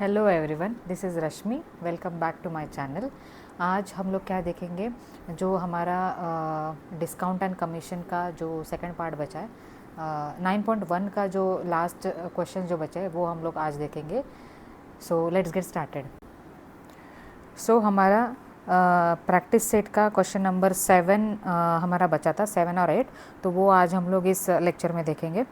Hello everyone, this is Rashmi. Welcome back to my channel. आज हम लोग क्या देखेंगे, जो हमारा डिस्काउंट एंड कमीशन का जो सेकंड पार्ट बचा है, 9.1 का जो लास्ट क्वेश्चन जो बचा है वो हम लोग आज देखेंगे। So let's get started. So हमारा प्रैक्टिस सेट का क्वेश्चन नंबर 7 हमारा बचा था, 7 और 8, तो वो आज हम लोग इस लेक्चर में देखेंगे।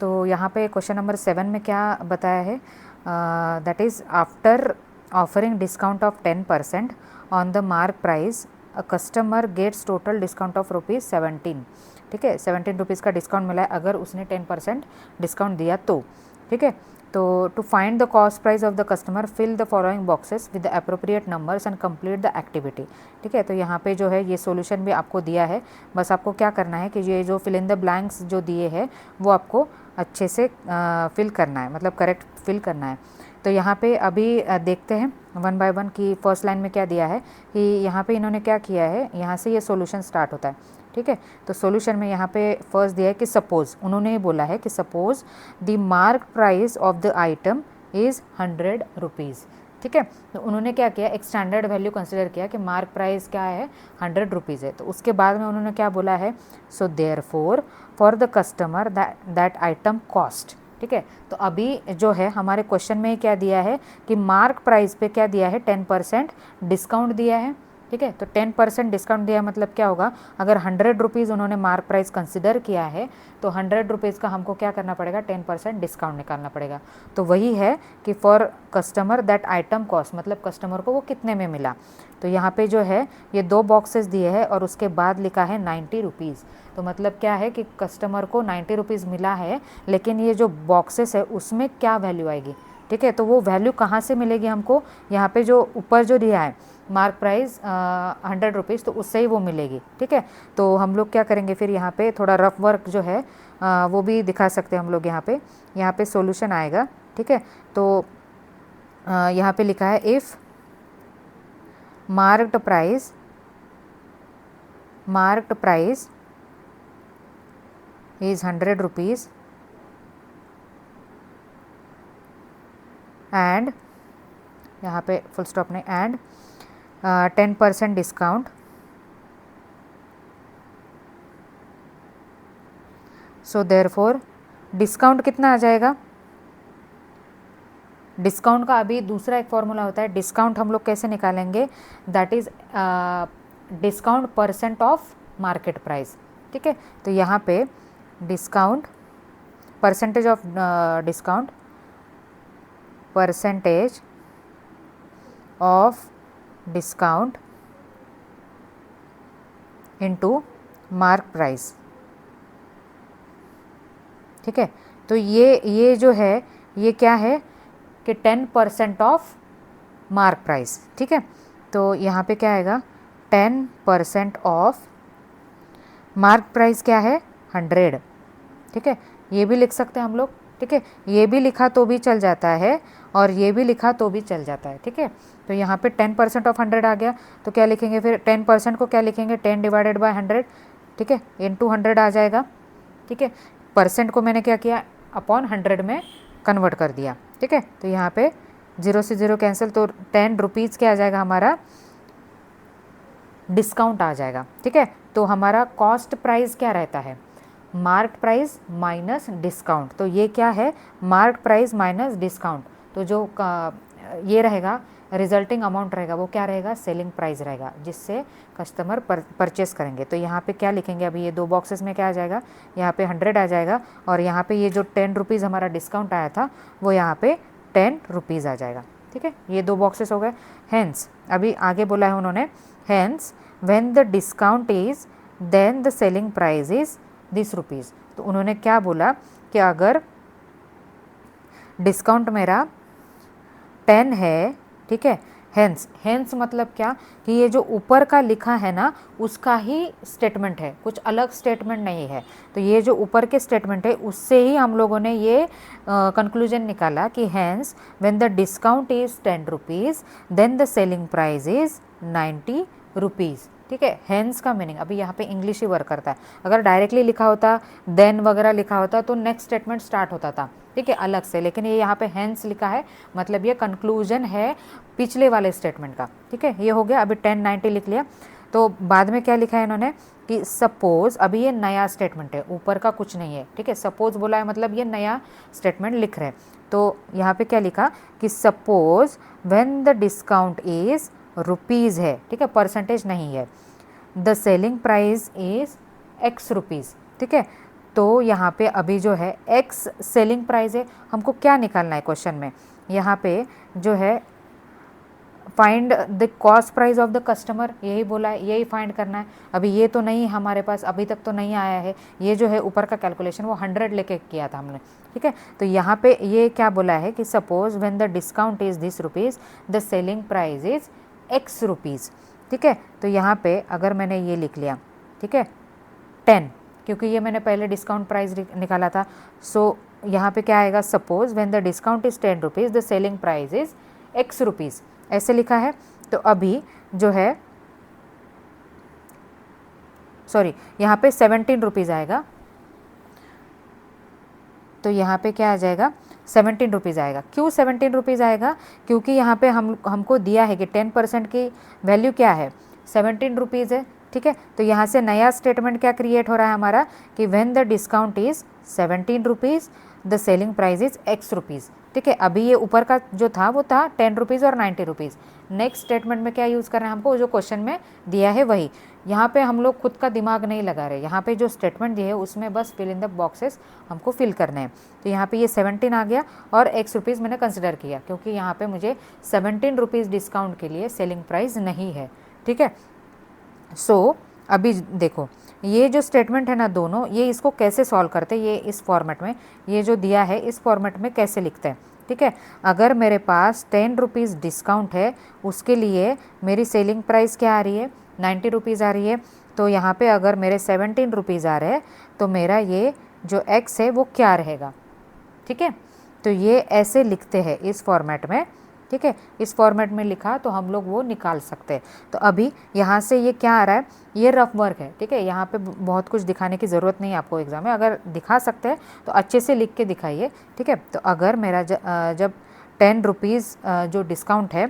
तो यहाँ पे क्वेश्चन नंबर 7 में क्या बताया है, that is after offering discount of 10% on the mark price a customer gets total discount of ₹17। ठीक है, 17 रुपीज़ का डिस्काउंट मिला है अगर उसने 10% डिस्काउंट दिया तो। ठीक है, तो to find the cost price of the customer fill the following boxes with the appropriate numbers and complete the activity. ठीक है, तो यहाँ पे जो है ये सॉल्यूशन भी आपको दिया है, बस आपको क्या करना है कि ये जो फिल इन द ब्लैंक्स जो दिए हैं वो आपको अच्छे से फिल करना है, मतलब करेक्ट फिल करना है। तो यहाँ पे अभी देखते हैं वन बाय वन की फर्स्ट लाइन में क्या दिया है कि यहाँ पे इन्होंने क्या किया है, यहाँ से ये सॉल्यूशन स्टार्ट होता है। ठीक है, तो सॉल्यूशन में यहाँ पे फर्स्ट दिया है कि सपोज, उन्होंने ये बोला है कि suppose the mark price of the item is 100 rupees. ठीक है, तो उन्होंने क्या किया, एक स्टैंडर्ड वैल्यू कंसिडर किया कि मार्क प्राइस क्या है, 100 रुपीज़ है। तो उसके बाद में उन्होंने क्या बोला है, so therefore for the customer that item cost. ठीक है, तो अभी जो है हमारे क्वेश्चन में क्या दिया है कि मार्क प्राइस पे क्या दिया है, 10% डिस्काउंट दिया है। ठीक है, तो 10% डिस्काउंट दिया मतलब क्या होगा, अगर 100 रुपीज़ उन्होंने मार्क प्राइस कंसिडर किया है तो 100 रुपीज़ का हमको क्या करना पड़ेगा, 10% डिस्काउंट निकालना पड़ेगा। तो वही है कि for customer that item cost, मतलब कस्टमर को वो कितने में मिला। तो यहाँ पे जो है ये 2 बॉक्सेस दिए हैं और उसके बाद लिखा है 90 रुपीज़। तो मतलब क्या है कि कस्टमर को 90 रुपीज़ मिला है, लेकिन ये जो बॉक्सेस है उसमें क्या वैल्यू आएगी। ठीक है, तो वो वैल्यू कहाँ से मिलेगी हमको, यहाँ पे जो ऊपर जो दिया है मार्क प्राइस 100 रुपीज़, तो उससे ही वो मिलेगी। ठीक है, तो हम लोग क्या करेंगे फिर, यहाँ पे थोड़ा रफ वर्क जो है वो भी दिखा सकते हैं हम लोग। यहाँ पे सॉल्यूशन आएगा। ठीक है, तो यहाँ पे लिखा है if marked price is 100 rupees and यहाँ पे फुल स्टॉप नहीं, and 10% discount, so therefore discount कितना आ जाएगा। डिस्काउंट का अभी दूसरा एक फॉर्मूला होता है, डिस्काउंट हम लोग कैसे निकालेंगे, that is discount percent of market price. ठीक है, तो यहाँ पे discount percentage of discount, percentage of discount into mark price. ठीक है, तो ये जो है ये क्या है कि 10% ऑफ मार्क प्राइस। ठीक है, तो यहाँ पे क्या आएगा, 10% ऑफ मार्क प्राइस क्या है, 100। ठीक है, ये भी लिख सकते हैं हम लोग। ठीक है, ये भी लिखा तो भी चल जाता है और ये भी लिखा तो भी चल जाता है। ठीक है, तो यहाँ पे 10% ऑफ 100 आ गया, तो क्या लिखेंगे फिर, 10% को क्या लिखेंगे, 10 डिवाइडेड बाय 100। ठीक है, इनटू 100 आ जाएगा। ठीक है, परसेंट को मैंने क्या किया, अपॉन 100 में कन्वर्ट कर दिया। ठीक है, तो यहाँ पे 0 से 0 कैंसिल, तो 10 रुपीज़ क्या आ जाएगा, हमारा डिस्काउंट आ जाएगा। ठीक है, तो हमारा कॉस्ट प्राइस क्या रहता है, मार्क प्राइस माइनस डिस्काउंट। तो ये क्या है, मार्क प्राइस माइनस डिस्काउंट। तो जो ये रहेगा रिजल्टिंग अमाउंट रहेगा वो क्या रहेगा, सेलिंग प्राइस रहेगा, जिससे कस्टमर परचेस करेंगे। तो यहाँ पे क्या लिखेंगे, अभी ये 2 बॉक्सेस में क्या आ जाएगा, यहाँ पे 100 आ जाएगा और यहाँ पे ये जो 10 रुपीज़ हमारा डिस्काउंट आया था वो यहाँ पे 10 रुपीज़ आ जाएगा। ठीक है, ये 2 बॉक्सेस हो गए। हेंस अभी आगे बोला है उन्होंने, hence when the discount is then the selling price is this rupees. तो उन्होंने क्या बोला कि अगर डिस्काउंट मेरा 10 है, ठीक है, हेंस मतलब क्या कि ये जो ऊपर का लिखा है ना उसका ही स्टेटमेंट है, कुछ अलग स्टेटमेंट नहीं है। तो ये जो ऊपर के स्टेटमेंट है उससे ही हम लोगों ने ये कंक्लूजन निकाला कि hence when the discount is 10 rupees then the selling price is 90 rupees. ठीक है, हेंस का मीनिंग अभी यहाँ पे इंग्लिश ही वर्क करता है। अगर डायरेक्टली लिखा होता, देन वगैरह लिखा होता तो नेक्स्ट स्टेटमेंट स्टार्ट होता था। ठीक है, अलग से, लेकिन ये यहाँ पे हेंस लिखा है, मतलब ये कंक्लूजन है पिछले वाले स्टेटमेंट का। ठीक है, ये हो गया। अभी 1090 लिख लिया, तो बाद में क्या लिखा है इन्होंने कि सपोज, अभी ये नया स्टेटमेंट है, ऊपर का कुछ नहीं है। ठीक है, सपोज बोला है मतलब ये नया स्टेटमेंट लिख रहे हैं। तो यहाँ पे क्या लिखा कि suppose when the discount is rupees है, ठीक है, परसेंटेज नहीं है, the selling price is x rupees. ठीक है, तो यहाँ पे अभी जो है एक्स सेलिंग प्राइस है, हमको क्या निकालना है क्वेश्चन में, यहाँ पे जो है find the cost price of the customer, यही बोला है, यही फाइंड करना है। अभी ये तो नहीं हमारे पास, अभी तक तो नहीं आया है। ये जो है ऊपर का कैलकुलेशन वो 100 लेके किया था हमने। ठीक है, तो यहाँ पे ये क्या बोला है कि suppose when the discount is this rupees the selling price is x rupees. ठीक है, तो यहाँ पे अगर मैंने ये लिख लिया, ठीक है, 10, क्योंकि ये मैंने पहले डिस्काउंट प्राइस निकाला था। सो यहाँ पे क्या आएगा, suppose when the discount is 10 rupees the selling price is x rupees, ऐसे लिखा है। तो अभी जो है सॉरी, यहाँ पे 17 रुपीज़ आएगा, तो यहाँ पे क्या आ जाएगा, 17 रुपीज़ आएगा। क्यों 17 रुपीज़ आएगा, क्योंकि यहाँ पे हमको दिया है कि 10% की वैल्यू क्या है, 17 रुपीज़ है। ठीक है, तो यहाँ से नया स्टेटमेंट क्या क्रिएट हो रहा है हमारा कि when the discount is 17 rupees the selling price is x rupees. ठीक है, अभी ये ऊपर का जो था वो था 10 रुपीज़ और 90 रुपीज़। नेक्स्ट स्टेटमेंट में क्या यूज़ करना है हमको, जो क्वेश्चन में दिया है वही। यहाँ पे हम लोग खुद का दिमाग नहीं लगा रहे, यहाँ पे जो स्टेटमेंट दिए है उसमें बस फिल इन द बॉक्सेस हमको फिल करने हैं। तो यहाँ पे ये 17 आ गया और एक्स रुपीज़ मैंने कंसिडर किया, क्योंकि यहाँ पे मुझे 17 रुपीज़ डिस्काउंट के लिए सेलिंग प्राइस नहीं है। ठीक है, सो अभी देखो ये जो स्टेटमेंट है ना दोनों, ये इसको कैसे सॉल्व करते हैं, ये इस फॉर्मेट में, ये जो दिया है इस फॉर्मेट में कैसे लिखते हैं। ठीक है, अगर मेरे पास 10 रुपीज़ डिस्काउंट है, उसके लिए मेरी सेलिंग प्राइस क्या आ रही है, 90 रुपीज़ आ रही है। तो यहाँ पे अगर मेरे 17 रुपीज़ आ रहे हैं, तो मेरा ये जो एक्स है वो क्या रहेगा। ठीक है, तो ये ऐसे लिखते हैं इस फॉर्मेट में। ठीक है, इस फॉर्मेट में लिखा तो हम लोग वो निकाल सकते हैं। तो अभी यहाँ से ये क्या आ रहा है, ये रफ वर्क है। ठीक है, यहाँ पे बहुत कुछ दिखाने की ज़रूरत नहीं है आपको एग्ज़ाम में, अगर दिखा सकते हैं तो अच्छे से लिख के दिखाइए। ठीक है, तो अगर मेरा जब 10 रुपीज़ जो डिस्काउंट है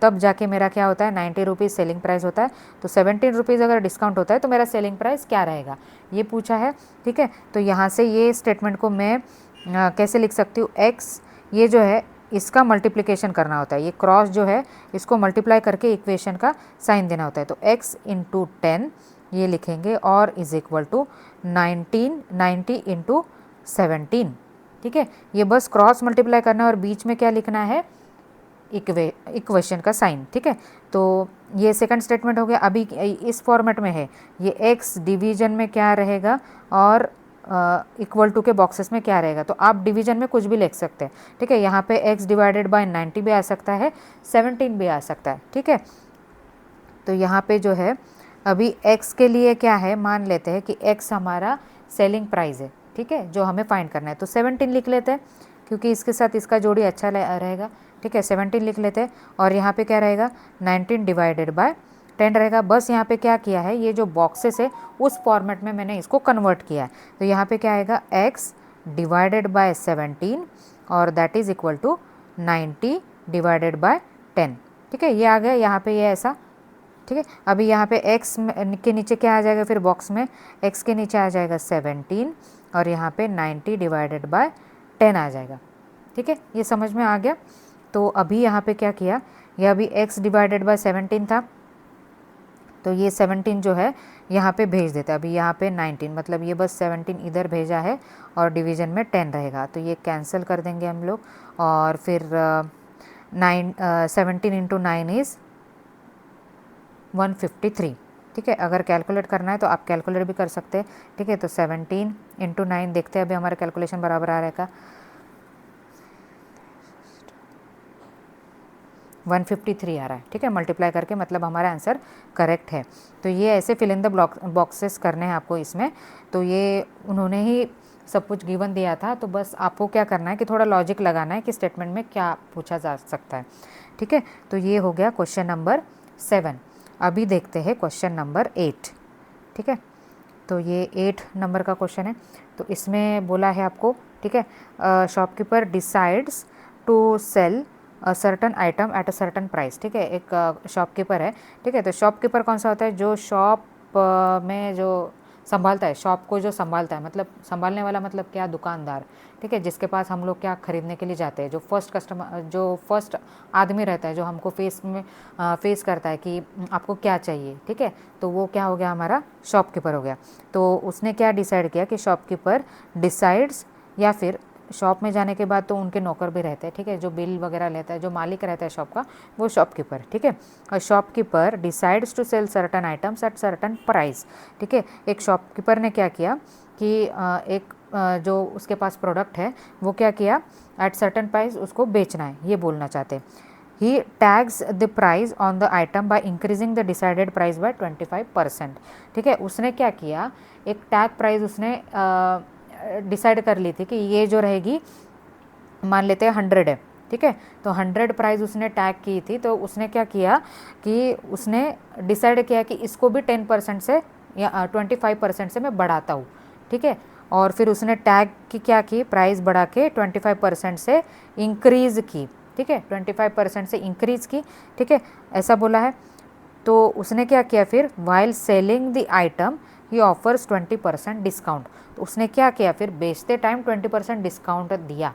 तब जाके मेरा क्या होता है, 90 रुपीज़ सेलिंग प्राइस होता है। तो 17 रुपीज़ अगर डिस्काउंट होता है तो मेरा सेलिंग प्राइस क्या रहेगा, ये पूछा है। ठीक है, तो यहाँ से ये स्टेटमेंट को मैं कैसे लिख सकती हूँ, एक्स ये जो है इसका मल्टीप्लिकेशन करना होता है, ये क्रॉस जो है इसको मल्टीप्लाई करके इक्वेशन का साइन देना होता है। तो x इंटू 10 ये लिखेंगे और इज इक्वल टू 90 इंटू 17। ठीक है, ये बस क्रॉस मल्टीप्लाई करना है और बीच में क्या लिखना है, इक्वेशन का साइन। ठीक है, तो ये सेकंड स्टेटमेंट हो गया। अभी इस फॉर्मेट में है, ये x डिवीजन में क्या रहेगा और इक्वल टू के बॉक्सेस में क्या रहेगा। तो आप डिवीजन में कुछ भी लिख सकते हैं। ठीक है, यहाँ पे x डिवाइडेड बाय 90 भी आ सकता है, 17 भी आ सकता है। ठीक है, तो यहाँ पे जो है अभी x के लिए क्या है, मान लेते हैं कि x हमारा सेलिंग प्राइस है। ठीक है, जो हमें फाइंड करना है, तो 17 लिख लेते हैं, क्योंकि इसके साथ इसका जोड़ी अच्छा रहेगा। ठीक है, 17 लिख लेते हैं और यहाँ पे क्या रहेगा, 19 डिवाइडेड बाय 10 रहेगा। बस यहाँ पे क्या किया है, ये जो बॉक्सेस है उस फॉर्मेट में मैंने इसको कन्वर्ट किया है। तो यहाँ पे क्या आएगा, x डिवाइडेड बाय 17 और that is equal to 90 divided by 10। ठीक है, ये आ गया यहाँ पे, ये ऐसा। ठीक है, अभी यहाँ पे x के नीचे क्या आ जाएगा, फिर बॉक्स में x के नीचे आ जाएगा 17 और यहाँ पे 90 डिवाइडेड बाय 10 आ जाएगा। ठीक है, ये समझ में आ गया। तो अभी यहाँ पे क्या किया, यह अभी x डिवाइडेड बाय 17 था, तो ये 17 जो है यहाँ पे भेज देता है। अभी यहाँ पे 19, मतलब ये बस 17 इधर भेजा है और डिवीज़न में 10 रहेगा, तो ये कैंसिल कर देंगे हम लोग। और फिर 17 इंटू 9 इज़ 153। ठीक है, अगर कैलकुलेट करना है तो आप कैलकुलेट भी कर सकते हैं। ठीक है, तो 17 इंटू 9 देखते हैं अभी हमारा कैलकुलेशन बराबर आ रहेगा 153 आ रहा है। ठीक है, मल्टीप्लाई करके, मतलब हमारा आंसर करेक्ट है। तो ये ऐसे फिल इन द बॉक्सेस करने हैं आपको इसमें। तो ये उन्होंने ही सब कुछ गिवन दिया था, तो बस आपको क्या करना है कि थोड़ा लॉजिक लगाना है कि स्टेटमेंट में क्या पूछा जा सकता है। ठीक है, तो ये हो गया क्वेश्चन नंबर 7। अभी देखते हैं क्वेश्चन नंबर 8। ठीक है, तो ये 8 नंबर का क्वेश्चन है। तो इसमें बोला है आपको, ठीक है। Shopkeeper decides to sell certain item at a certain price, ठीक है। एक शॉपकीपर है, ठीक है। तो शॉपकीपर कौन सा होता है? जो शॉप में जो संभालता है, शॉप को जो संभालता है, मतलब संभालने वाला मतलब क्या? दुकानदार, ठीक है। जिसके पास हम लोग क्या खरीदने के लिए जाते हैं, जो फर्स्ट कस्टमर, जो फर्स्ट आदमी रहता है, जो हमको फेस करता है कि आपको क्या चाहिए, ठीक है। तो वो क्या हो गया? हमारा शॉपकीपर हो गया। तो उसने क्या डिसाइड किया कि शॉपकीपर डिसाइड्स, या फिर शॉप में जाने के बाद तो उनके नौकर भी रहते हैं, ठीक है। जो बिल वगैरह लेता है, जो मालिक रहता है शॉप का, वो शॉपकीपर, ठीक है। और shopkeeper decides to sell certain items at certain price, ठीक है। एक शॉपकीपर ने क्या किया कि जो उसके पास प्रोडक्ट है वो क्या किया? एट सर्टन प्राइस उसको बेचना है, ये बोलना चाहते हैं। He tags the price on the item by increasing the decided price by 25%, ठीक है। उसने क्या किया? एक टैग प्राइस उसने डिसाइड कर ली थी कि ये जो रहेगी, मान लेते हैं 100 है, ठीक है। तो 100 प्राइस उसने टैग की थी। तो उसने क्या किया कि उसने डिसाइड किया कि इसको भी 10% से या 25% से मैं बढ़ाता हूँ, ठीक है। और फिर उसने टैग की क्या की? प्राइस बढ़ा के 25% से इंक्रीज़ की, ठीक है। 25% से इंक्रीज़ की, ठीक है, ऐसा बोला है। तो उसने क्या किया फिर? While selling the item he offers 20% discount. तो उसने क्या किया फिर? बेचते टाइम 20% डिस्काउंट दिया,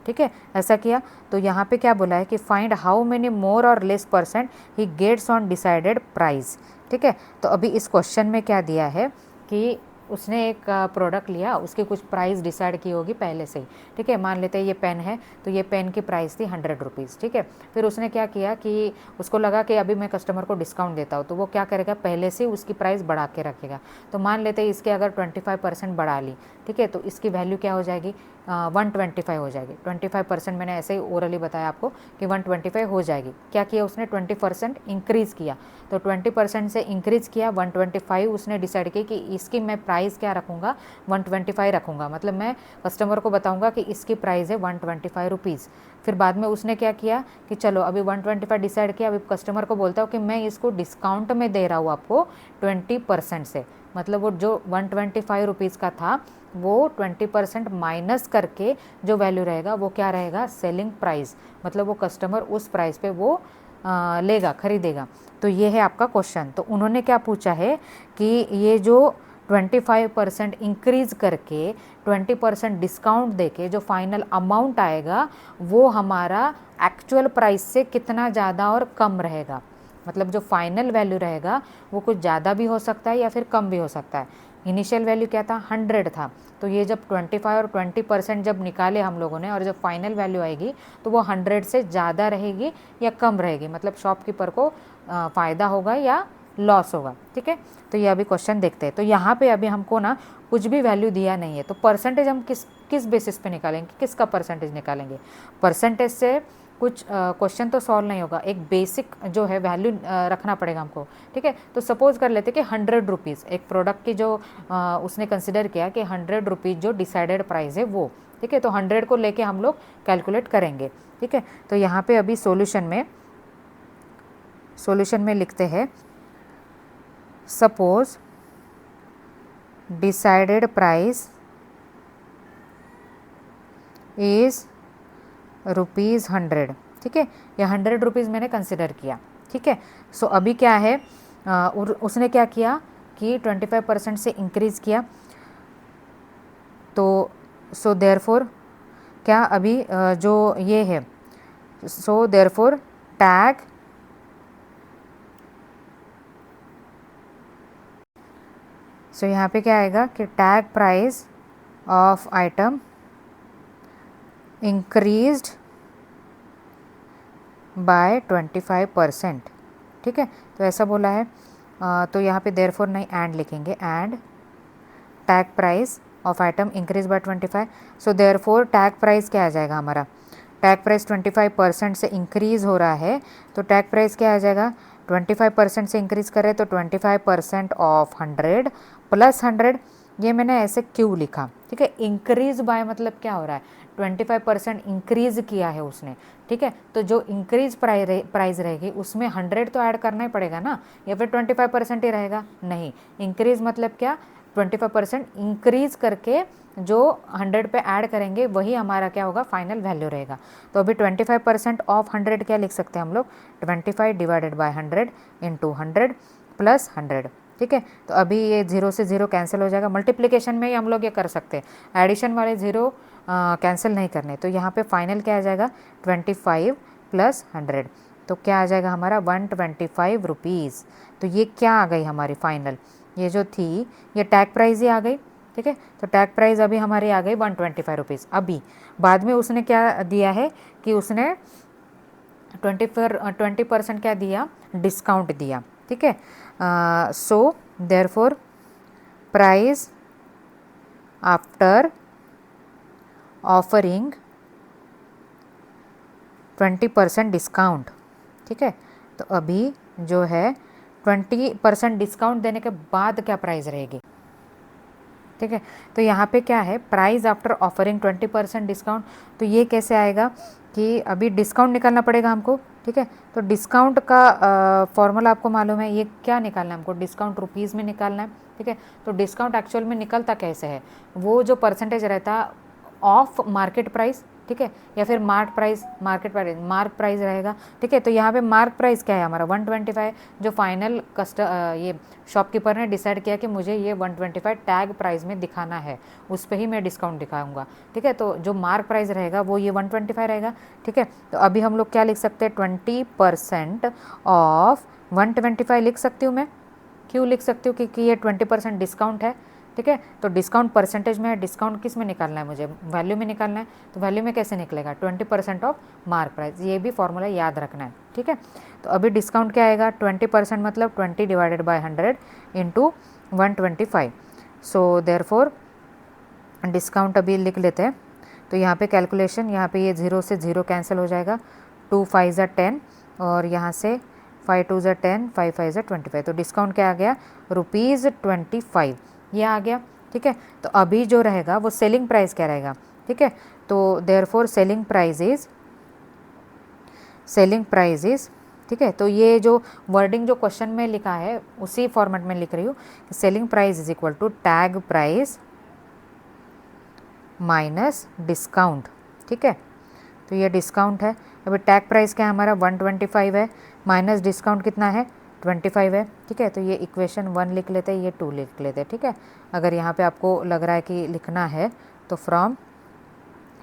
ठीक है, ऐसा किया। तो यहाँ पे क्या बोला है कि find how many more or less percent he gets on decided price, ठीक है। तो अभी इस क्वेश्चन में क्या दिया है कि उसने एक प्रोडक्ट लिया, उसकी कुछ प्राइस डिसाइड की होगी पहले से ही, ठीक है। मान लेते हैं ये पेन है, तो ये पेन की प्राइस थी 100 रुपीज़, ठीक है। फिर उसने क्या किया कि उसको लगा कि अभी मैं कस्टमर को डिस्काउंट देता हूँ, तो वो क्या करेगा? पहले से उसकी प्राइस बढ़ा के रखेगा। तो मान लेते हैं इसके अगर 25% बढ़ा ली, ठीक है, तो इसकी वैल्यू क्या हो जाएगी? 125 हो जाएगी। 25% मैंने ऐसे ही ओरली बताया आपको कि 125 हो जाएगी। क्या किया उसने? 20% इंक्रीज़ किया। तो 20% से इंक्रीज़ किया, 125 उसने डिसाइड की कि इसकी मैं प्राइस क्या रखूँगा? 125 रखूँगा। मतलब मैं कस्टमर को बताऊँगा कि इसकी प्राइस है 125 रुपीज़। फिर बाद में उसने क्या किया कि चलो अभी 125 डिसाइड किया, अभी कस्टमर को बोलता हूँ कि मैं इसको डिस्काउंट में दे रहा हूँ आपको 20% से। मतलब वो जो 125 रुपीज़ का था, वो 20% माइनस करके जो वैल्यू रहेगा वो क्या रहेगा? Selling price. मतलब वो कस्टमर उस प्राइस पे वो लेगा, खरीदेगा। तो ये है आपका क्वेश्चन। तो उन्होंने क्या पूछा है कि ये जो 25% इंक्रीज़ करके 20% डिस्काउंट देके जो फाइनल अमाउंट आएगा वो हमारा एक्चुअल प्राइस से कितना ज़्यादा और कम रहेगा। मतलब जो फाइनल वैल्यू रहेगा वो कुछ ज़्यादा भी हो सकता है या फिर कम भी हो सकता है। इनिशियल वैल्यू क्या था? 100 था। तो ये जब 25 और 20% जब निकाले हम लोगों ने, और जब फाइनल वैल्यू आएगी तो वो 100 से ज़्यादा रहेगी या कम रहेगी। मतलब शॉपकीपर को फ़ायदा होगा या लॉस होगा, ठीक है। तो ये अभी क्वेश्चन देखते हैं। तो यहाँ पे अभी हमको ना कुछ भी वैल्यू दिया नहीं है, तो परसेंटेज हम किस बेसिस पे निकालेंगे? किसका परसेंटेज निकालेंगे? परसेंटेज से कुछ क्वेश्चन तो सॉल्व नहीं होगा। एक बेसिक जो है वैल्यू रखना पड़ेगा हमको, ठीक है। तो सपोज कर लेते कि 100 रुपीज़ एक प्रोडक्ट की जो उसने कंसिडर किया कि 100 रुपीज़ जो डिसाइडेड प्राइस है वो, ठीक है। तो 100 को लेके हम लोग कैलकुलेट करेंगे, ठीक है। तो यहाँ पे अभी सॉल्यूशन में लिखते हैं, सपोज डिसाइडेड प्राइस इज़ ₹100, ठीक है। या 100 रुपीज़ मैंने कंसिडर किया, ठीक है। सो अभी क्या है, उसने क्या किया कि 25% से इंक्रीज़ किया। तो सो देयरफॉर क्या अभी जो ये है, सो देयरफॉर टैग, सो यहाँ पे क्या आएगा कि tag price of item increased by 25%, ठीक है। तो ऐसा बोला है। तो यहाँ पे देयरफॉर नहीं, एंड लिखेंगे, and tag price of item increase by 25। So therefore tag price क्या आ जाएगा हमारा? टैग प्राइस 25% से इंक्रीज़ हो रहा है, तो टैग प्राइस क्या आ जाएगा? 25% से इंक्रीज़ कर रहे तो 25% ऑफ 100 प्लस 100। ये मैंने ऐसे क्यों लिखा, ठीक है। इंक्रीज़ बाय मतलब क्या हो रहा है? 25% इंक्रीज़ किया है उसने, ठीक है। तो जो इंक्रीज प्राइस रहेगी उसमें 100 तो ऐड करना ही पड़ेगा ना, या फिर 25% ही रहेगा? नहीं, इंक्रीज़ मतलब क्या? 25% इंक्रीज करके जो 100 पे ऐड करेंगे वही हमारा क्या होगा, फाइनल वैल्यू रहेगा। तो अभी 25% ऑफ 100 क्या लिख सकते हैं हम लोग, 25 डिवाइडेड बाय 100 इंटू 100 प्लस 100, ठीक है। तो अभी ये 0 से 0 कैंसिल हो जाएगा। मल्टीप्लिकेशन में ही हम लोग ये कर सकते हैं, एडिशन वाले 0 कैंसिल नहीं करने। तो यहाँ पे फाइनल क्या आ जाएगा, 25 प्लस 100, तो क्या आ जाएगा हमारा 125 रुपीज़। तो ये क्या आ गई हमारी फाइनल, ये जो थी ये टैग प्राइस ही आ गई, ठीक है। तो टैग प्राइस अभी हमारी आ गई 125 रुपीज़। अभी बाद में उसने क्या दिया है कि उसने 20% क्या दिया, डिस्काउंट दिया, ठीक है। So therefore price after offering 20% discount, ठीक है। तो अभी जो है 20% डिस्काउंट देने के बाद क्या प्राइस रहेगी, ठीक है। तो यहाँ पे क्या है, प्राइस आफ्टर ऑफरिंग 20% डिस्काउंट। तो ये कैसे आएगा कि अभी डिस्काउंट निकालना पड़ेगा हमको, ठीक है। तो डिस्काउंट का फॉर्मूला आपको मालूम है, ये क्या निकालना है हमको, डिस्काउंट रुपीज़ में निकालना है, ठीक है। तो डिस्काउंट एक्चुअल में निकलता कैसे है, वो जो परसेंटेज रहता ऑफ मार्केट प्राइस, ठीक है, या फिर mark price, market price, mark price रहेगा, ठीक है। तो यहाँ पे मार्क प्राइस क्या है हमारा 125, जो फाइनल ये शॉपकीपर ने डिसाइड किया कि मुझे ये 125 टैग प्राइस में दिखाना है, उस पर ही मैं डिस्काउंट दिखाऊंगा, ठीक है। तो जो मार्क प्राइस रहेगा वो ये 125 रहेगा, ठीक है। तो अभी हम लोग क्या लिख सकते हैं, 20% ऑफ 125 लिख सकती हूँ मैं। क्यों लिख सकती हूँ, क्योंकि ये 20% डिस्काउंट है, ठीक है। तो डिस्काउंट परसेंटेज में है, डिस्काउंट किस में निकालना है मुझे, वैल्यू में निकालना है। तो वैल्यू में कैसे निकलेगा, 20% ऑफ मार्क प्राइस, ये भी फॉर्मूला याद रखना है, ठीक है। तो अभी डिस्काउंट क्या आएगा, 20% मतलब 20 divided by 100 into 125। So therefore discount अभी लिख लेते हैं। तो यहाँ पे कैलकुलेशन, यहाँ पे ये 0 से 0 कैंसिल हो जाएगा, 2 5 ज़ा 10 और यहाँ से 5 2 ज़ा 10, 5 5 ज़ा 25। तो डिस्काउंट क्या आ गया, ₹25 ये आ गया, ठीक है। तो अभी जो रहेगा वो सेलिंग प्राइस क्या रहेगा, ठीक है। तो देयरफॉर सेलिंग प्राइस इज, ठीक है। तो ये जो वर्डिंग जो क्वेश्चन में लिखा है उसी फॉर्मेट में लिख रही हूँ, selling price is equal to tag price minus discount, ठीक है। तो ये डिस्काउंट है, अभी टैग प्राइस क्या है हमारा 125 है, माइनस डिस्काउंट कितना है 25 है, ठीक है। तो ये इक्वेशन 1 लिख लेते हैं, ये 2 लिख लेते हैं, ठीक है। अगर यहाँ पे आपको लग रहा है कि लिखना है तो फ्रॉम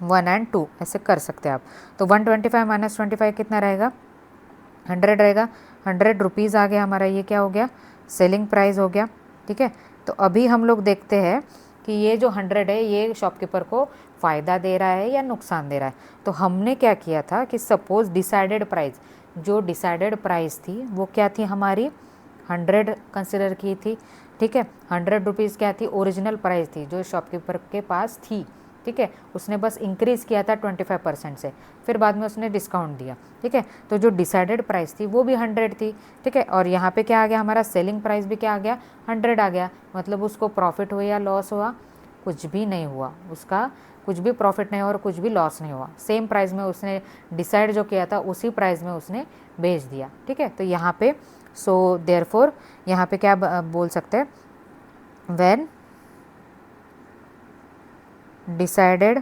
1 and 2 ऐसे कर सकते हैं आप। तो 125 माइनस 25 कितना रहेगा, 100 रहेगा, 100 रुपीज़ आ गया हमारा, ये क्या हो गया, सेलिंग प्राइस हो गया, ठीक है। तो अभी हम लोग देखते हैं कि ये जो 100 है ये शॉपकीपर को फ़ायदा दे रहा है या नुकसान दे रहा है। तो हमने क्या किया था कि सपोज़ डिसाइडेड प्राइस, जो डिसाइडेड प्राइस थी वो क्या थी हमारी, 100 कंसिडर की थी, ठीक है। 100 रुपीज़ क्या थी, ओरिजिनल प्राइस थी जो शॉपकीपर के पास थी, ठीक है। उसने बस इंक्रीज़ किया था 25% से, फिर बाद में उसने डिस्काउंट दिया, ठीक है। तो जो डिसाइडेड प्राइस थी वो भी 100 थी, ठीक है। और यहाँ पे क्या आ गया हमारा, सेलिंग प्राइस भी क्या आ गया, 100 आ गया। मतलब उसको प्रॉफिट हुआ या लॉस हुआ, कुछ भी नहीं हुआ, उसका कुछ भी प्रॉफिट नहीं हुआ और कुछ भी लॉस नहीं हुआ। सेम प्राइस में उसने डिसाइड जो किया था उसी प्राइस में उसने बेच दिया, ठीक है। तो यहाँ पे सो देयरफॉर यहाँ पे क्या बोल सकते हैं, when decided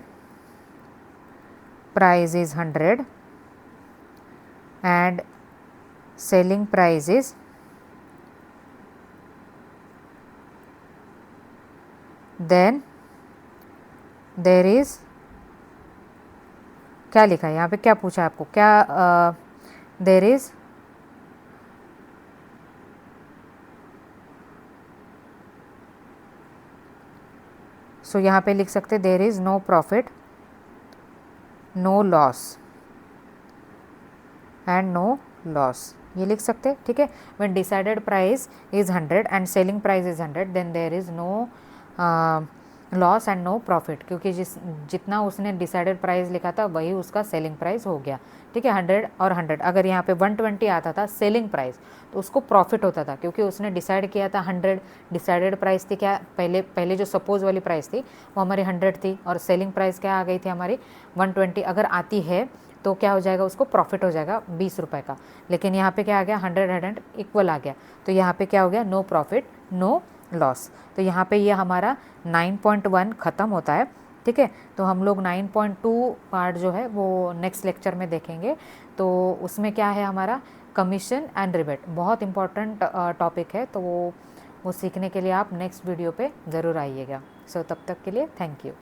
price is 100 and selling price is then there is, क्या लिखा है यहाँ पे, क्या पूछा आपको, क्या there is सो यहाँ पे लिख सकते there is no profit, no loss and no loss, ये लिख सकते, ठीक है। When decided price is 100 and selling price is 100 then there is no loss and no profit, क्योंकि जितना उसने डिसाइडेड प्राइस लिखा था वही उसका सेलिंग प्राइस हो गया, ठीक है। 100 और 100, अगर यहाँ पे 120 आता था सेलिंग प्राइस तो उसको प्रॉफिट होता था, क्योंकि उसने डिसाइड किया था 100, डिसाइडेड प्राइस थी क्या, पहले जो सपोज वाली प्राइस थी वो हमारी 100 थी और सेलिंग प्राइस क्या आ गई थी हमारी 120। अगर आती है तो क्या हो जाएगा, उसको प्रॉफिट हो जाएगा 20 रुपये का। लेकिन यहाँ पे क्या आ गया, 100 इक्वल आ गया, तो यहाँ पे क्या हो गया, नो प्रॉफिट नो लॉस। तो यहाँ पे ये हमारा 9.1 ख़त्म होता है, ठीक है। तो हम लोग 9.2 पार्ट जो है वो नेक्स्ट लेक्चर में देखेंगे। तो उसमें क्या है हमारा कमीशन एंड रिबेट, बहुत इंपॉर्टेंट टॉपिक है। तो वो सीखने के लिए आप नेक्स्ट वीडियो पे ज़रूर आइएगा। सो तब तक के लिए थैंक यू।